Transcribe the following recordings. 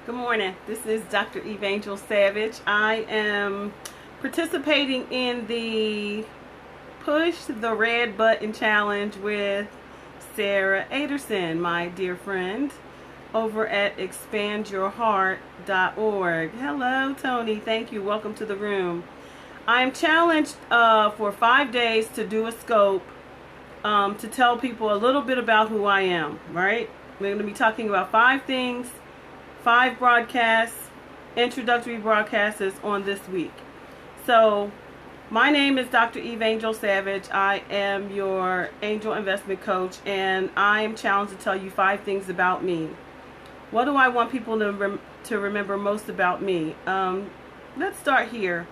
Good morning. This is Dr. Eveangel Savage. I am participating in the Push the Red Button Challenge with Sarah Aderson, my dear friend, over at expandyourheart.org. Hello, Tony. Thank you. Welcome to the room. I am challenged for 5 days to do a scope to tell people a little bit about who I am, right? We're going to be talking about 5 things, 5 broadcasts, introductory broadcasts on this week. So, my name is Dr. Eveangel Savage. I am your angel investment coach, and I am challenged to tell you 5 things about me. What do I want people to remember most about me? Let's start here.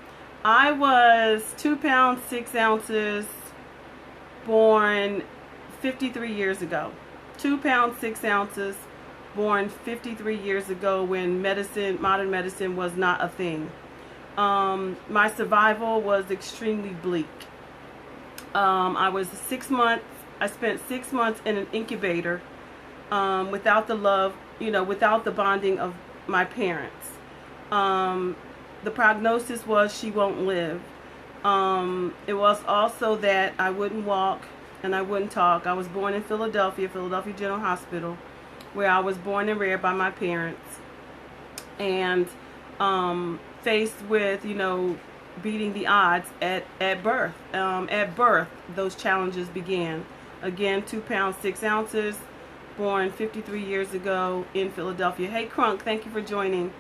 I was 2 pounds 6 ounces, born 53 years ago. 2 pounds 6 ounces, born 53 years ago when modern medicine was not a thing. My survival was extremely bleak. I spent 6 months in an incubator without the love, without the bonding of my parents. The prognosis was she won't live. It was also that I wouldn't walk and I wouldn't talk. I was born in Philadelphia General Hospital, where I was born and reared by my parents, and faced with, beating the odds at birth. At birth, those challenges began. Again, 2 pounds 6 ounces, born 53 years ago in Philadelphia. Hey, Crunk, thank you for joining.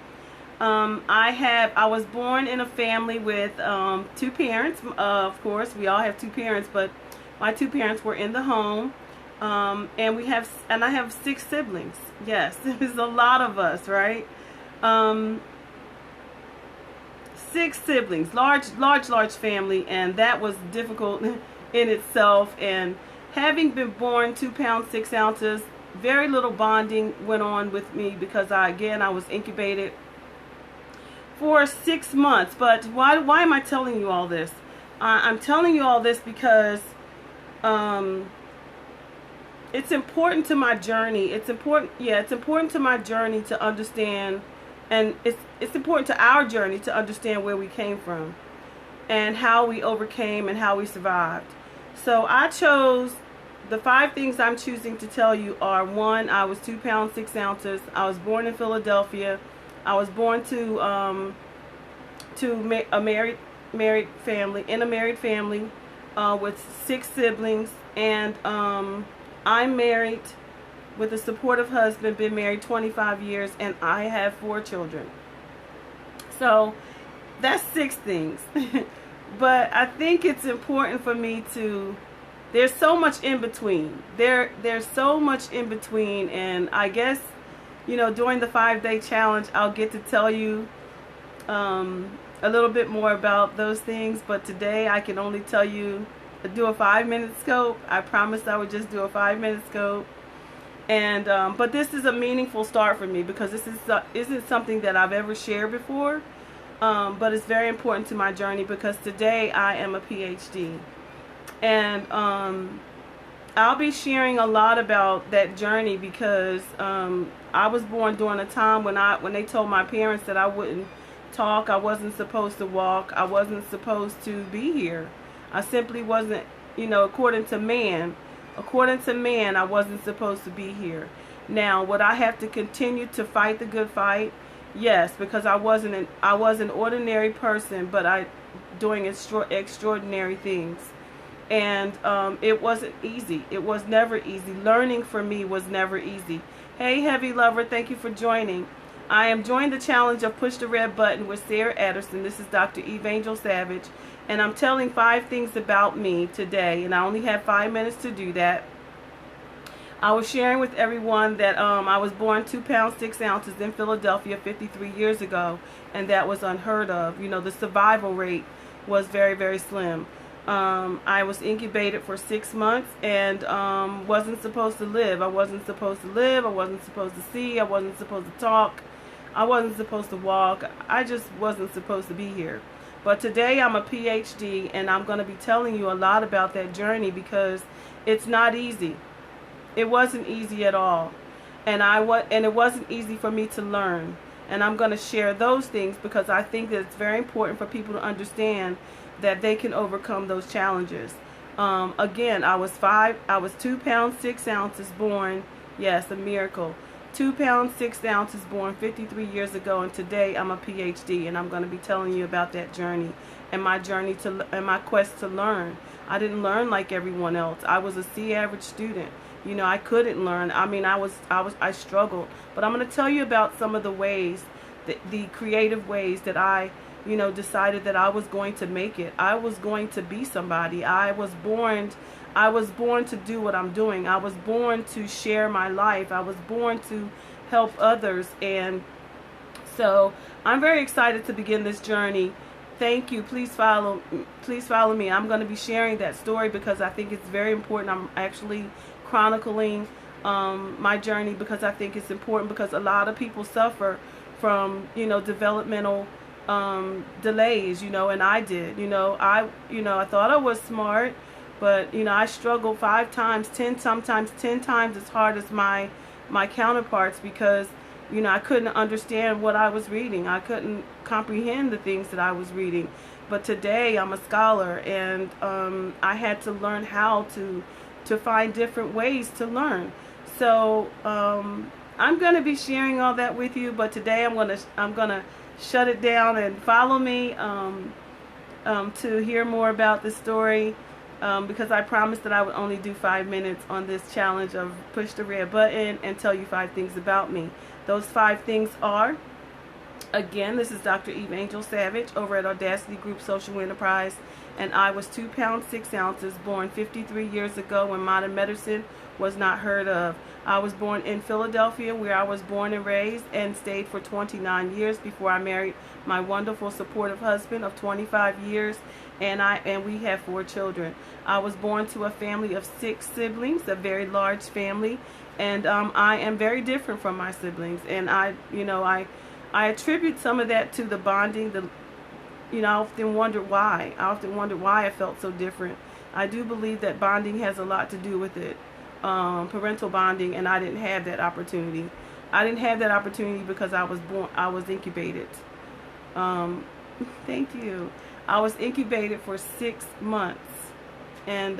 I was born in a family with 2 parents. Of course, we all have 2 parents, but my 2 parents were in the home. And I have 6 siblings. Yes, there's a lot of us, right? 6 siblings, large family, and that was difficult in itself. And having been born 2 pounds 6 ounces, very little bonding went on with me because I was incubated for 6 months. But why am I telling you all this? I'm telling you all this because it's important to my journey. It's important to my journey to understand, and it's important to our journey to understand where we came from and how we overcame and how we survived. So I chose, the 5 things I'm choosing to tell you are: 1, I was 2 pounds 6 ounces. I was born in Philadelphia. I was born to a married family, with 6 siblings, and I'm married with a supportive husband, been married 25 years, and I have 4 children. So that's 6 things. But I think it's important for me there's so much in between. There's so much in between, and I guess, during the 5-day challenge, I'll get to tell you a little bit more about those things. But today I can only do a 5-minute scope. I promised I would just do a 5-minute scope. And but this is a meaningful start for me because this isn't something that I've ever shared before. But it's very important to my journey because today I am a PhD. And I'll be sharing a lot about that journey because I was born during a time when they told my parents that I wouldn't talk, I wasn't supposed to walk, I wasn't supposed to be here. I simply wasn't, according to man, I wasn't supposed to be here. Now, would I have to continue to fight the good fight? Yes, because I was an ordinary person, but doing extraordinary things. And it wasn't easy. It was never easy. Learning for me was never easy. Hey, Heavy Lover, thank you for joining. I am joining the challenge of Push the Red Button with Sarah Aderson. This is Dr. Eveangel Savage, and I'm telling 5 things about me today, and I only have 5 minutes to do that. I was sharing with everyone that I was born 2 pounds 6 ounces in Philadelphia 53 years ago, and that was unheard of. The survival rate was very, very slim. I was incubated for 6 months and wasn't supposed to live. I wasn't supposed to live. I wasn't supposed to see. I wasn't supposed to talk. I wasn't supposed to walk. I just wasn't supposed to be here. But today I'm a PhD, and I'm going to be telling you a lot about that journey because it's not easy. It wasn't easy at all. And it wasn't easy for me to learn. And I'm going to share those things because I think that it's very important for people to understand that they can overcome those challenges. Again, I was 2 pounds 6 ounces born. Yes, a miracle. 2 pounds 6 ounces born 53 years ago, and today I'm a PhD, and I'm going to be telling you about that journey and my journey and my quest to learn. I didn't learn like everyone else. I was a C average student. You know, I couldn't learn. I mean, I struggled. But I'm going to tell you about some of the ways, the creative ways that I, you know, decided that I was going to make it. I was going to be somebody. I was born to do what I'm doing. I was born to share my life. I was born to help others. And so I'm very excited to begin this journey. Thank you. Please follow me. I'm going to be sharing that story because I think it's very important. I'm actually chronicling my journey because I think it's important, because a lot of people suffer from, you know, developmental delays, you know, and I did. I thought I was smart, but, you know, I struggled 5 times, 10, sometimes 10 times as hard as my counterparts, because, you know, I couldn't understand what I was reading. I couldn't comprehend the things that I was reading. But today I'm a scholar, and I had to learn how to find different ways to learn. So I'm going to be sharing all that with you, but today I'm gonna shut it down and follow me to hear more about the story, because I promised that I would only do 5 minutes on this challenge of push the red button and tell you 5 things about me. Those 5 things are, again, this is Dr. Eveangel Savage over at Audacity Group Social Enterprise, and I was 2 pounds 6 ounces, born 53 years ago when modern medicine was not heard of. I was born in Philadelphia, where I was born and raised, and stayed for 29 years before I married my wonderful, supportive husband of 25 years, and we have 4 children. I was born to a family of 6 siblings, a very large family, and I am very different from my siblings, and I attribute some of that to the bonding. I often wondered why. I felt so different. I do believe that bonding has a lot to do with it, parental bonding, and I didn't have that opportunity. I didn't have that opportunity because I was incubated. Thank you. I was incubated for 6 months, and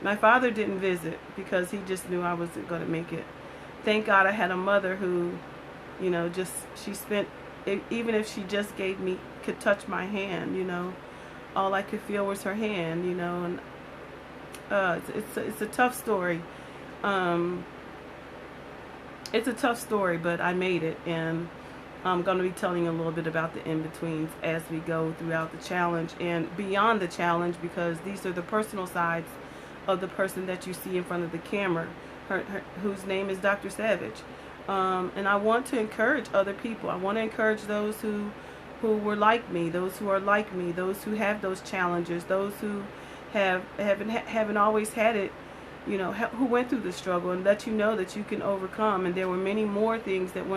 my father didn't visit because he just knew I wasn't going to make it. Thank God I had a mother who, you know, she spent, even if she just could touch my hand, you know, all I could feel was her hand, you know, and it's a tough story. It's a tough story, but I made it, and I'm going to be telling you a little bit about the in-betweens as we go throughout the challenge and beyond the challenge, because these are the personal sides of the person that you see in front of the camera, whose name is Dr. Savage. And I want to encourage other people. I want to encourage those who were like me, those who are like me, those who have those challenges, those who haven't always had it, you know, who went through the struggle, and let you know that you can overcome. And there were many more things that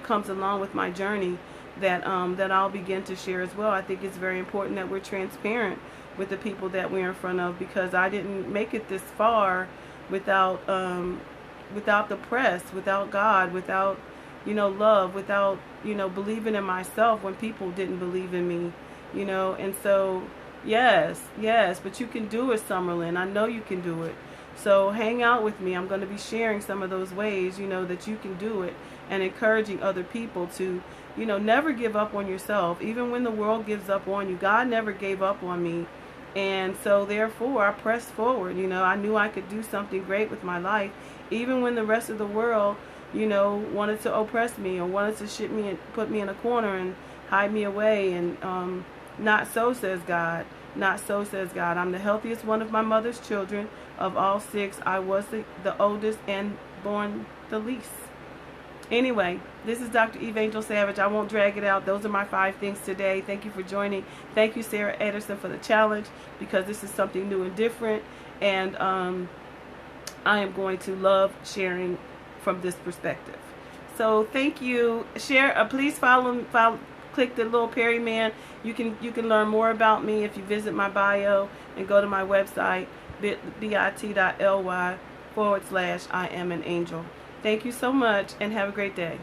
comes along with my journey that I'll begin to share as well. I think it's very important that we're transparent with the people that we're in front of, because I didn't make it this far without the press, without God, without, you know, love, without, you know, believing in myself when people didn't believe in me, you know. And so yes, but you can do it, Summerlin. I know you can do it. So hang out with me. I'm going to be sharing some of those ways, you know, that you can do it, and encouraging other people to, you know, never give up on yourself. Even when the world gives up on you, God never gave up on me. And so therefore I pressed forward. You know, I knew I could do something great with my life, even when the rest of the world, you know, wanted to oppress me or wanted to shit me and put me in a corner and hide me away. And not so, says God. Not so, says God. I'm the healthiest one of my mother's children. Of all 6, I was the oldest and born the least. Anyway, this is Dr. Eveangel Savage. I won't drag it out. Those are my 5 things today. Thank you for joining. Thank you, Sarah Ederson, for the challenge, because this is something new and different. And I am going to love sharing from this perspective. So thank you. Share. Please follow. Click the little Perry Man. You can learn more about me if you visit my bio and go to my website, bit.ly/I am an angel. Thank you so much, and have a great day.